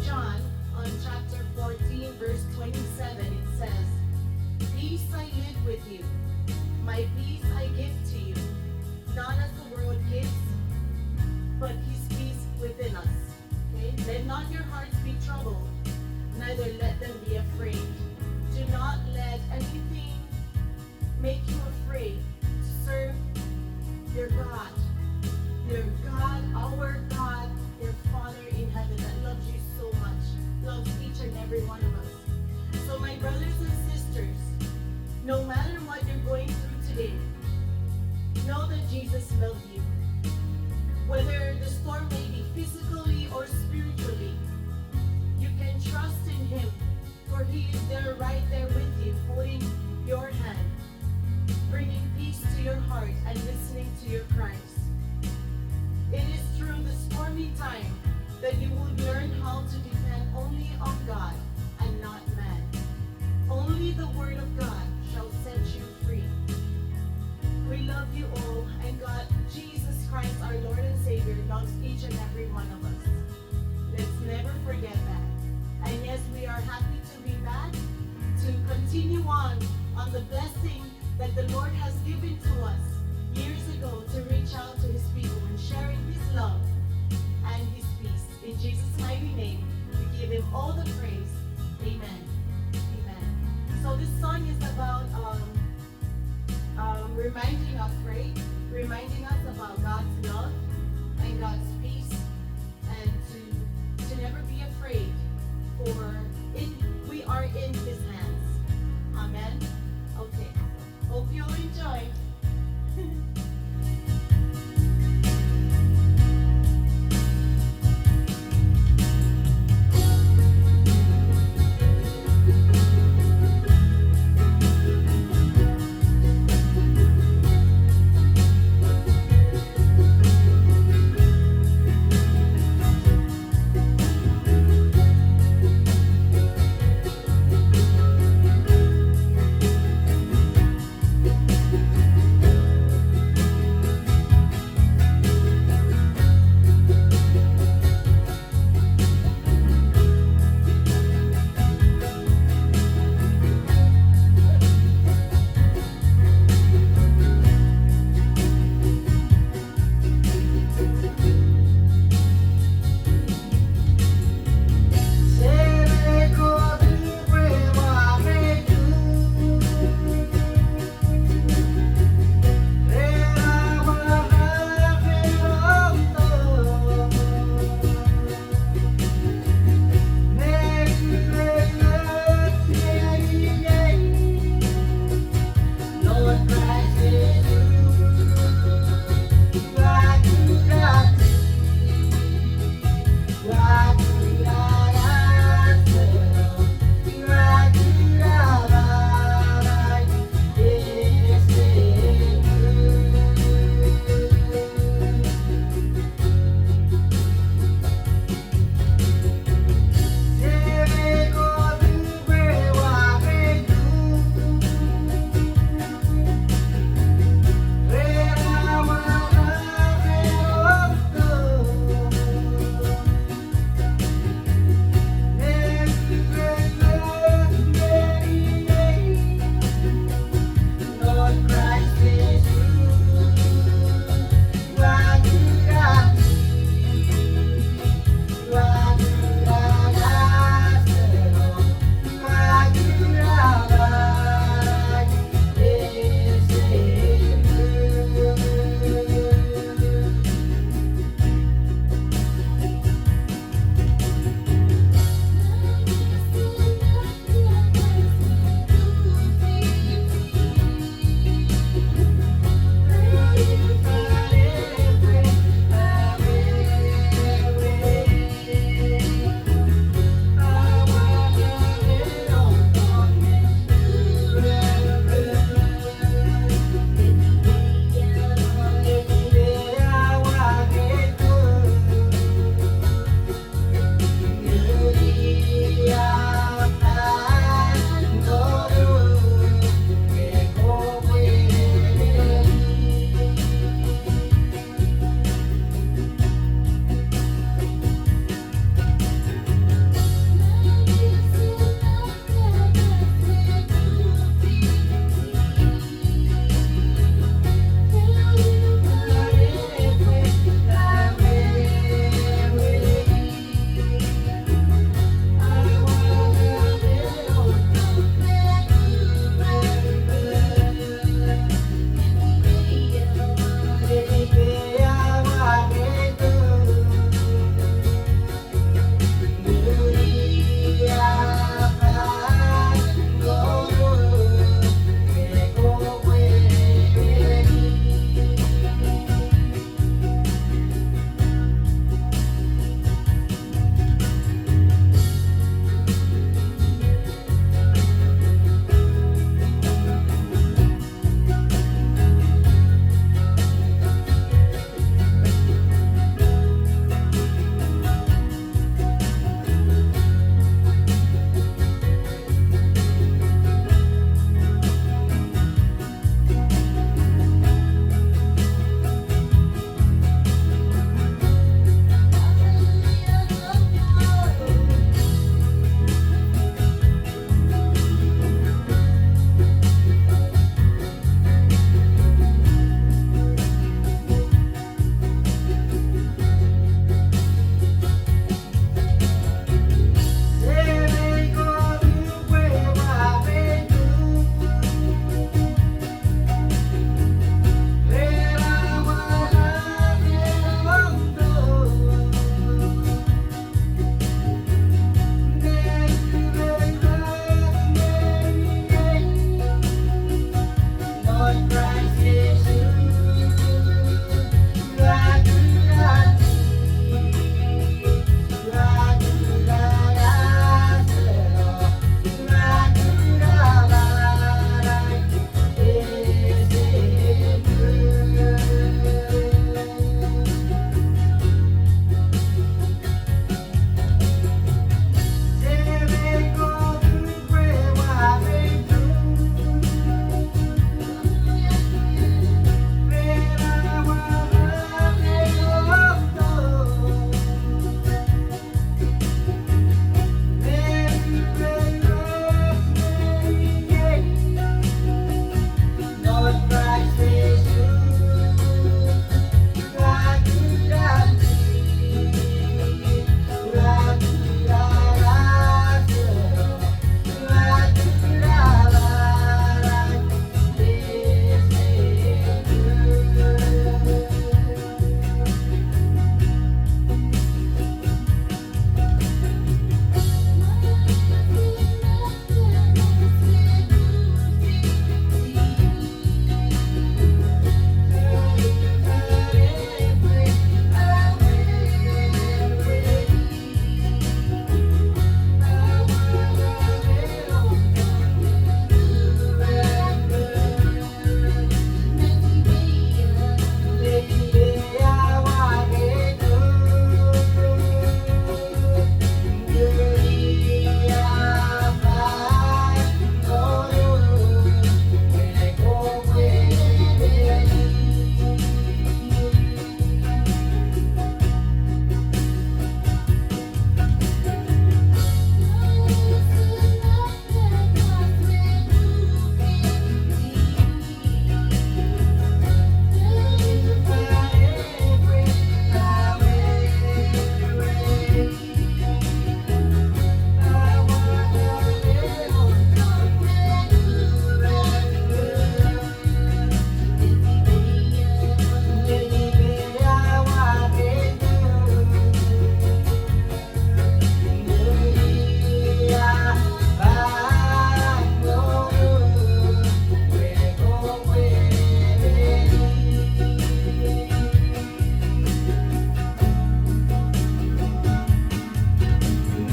John, on chapter 14, verse 27, it says, "Peace I live with you, my peace I give to you, not as the world gives, but his peace within us." Okay? "Let not your hearts be troubled, neither let them be afraid." Do not let anything make you afraid to serve your God. Your God, our God, your Father in heaven that loves you so much, loves each and every one of us. So my brothers and sisters, no matter what you're going through today, know that Jesus loves you. Whether the storm may be physically or spiritually, you can trust in him, for he is there, right there with you, holding your hand, bringing peace to your heart and listening to your cries. It is through the stormy time that you will learn how to depend only on God and not man. Only the word of God shall set you free. We love you all, and God, Jesus Christ, our Lord and Savior, loves each and every one of us. Let's never forget that. And yes, we are happy to be back to continue on the blessing that the Lord has given to us years ago, to reach out to his people and sharing his love and his peace. In Jesus' mighty name, we give him all the praise. Amen. Amen. So this song is about reminding us, right? Reminding us about God's love and God's peace, and to never be afraid, for we are in his hands. Amen. Okay. Hope you'll enjoy.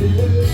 Hallelujah.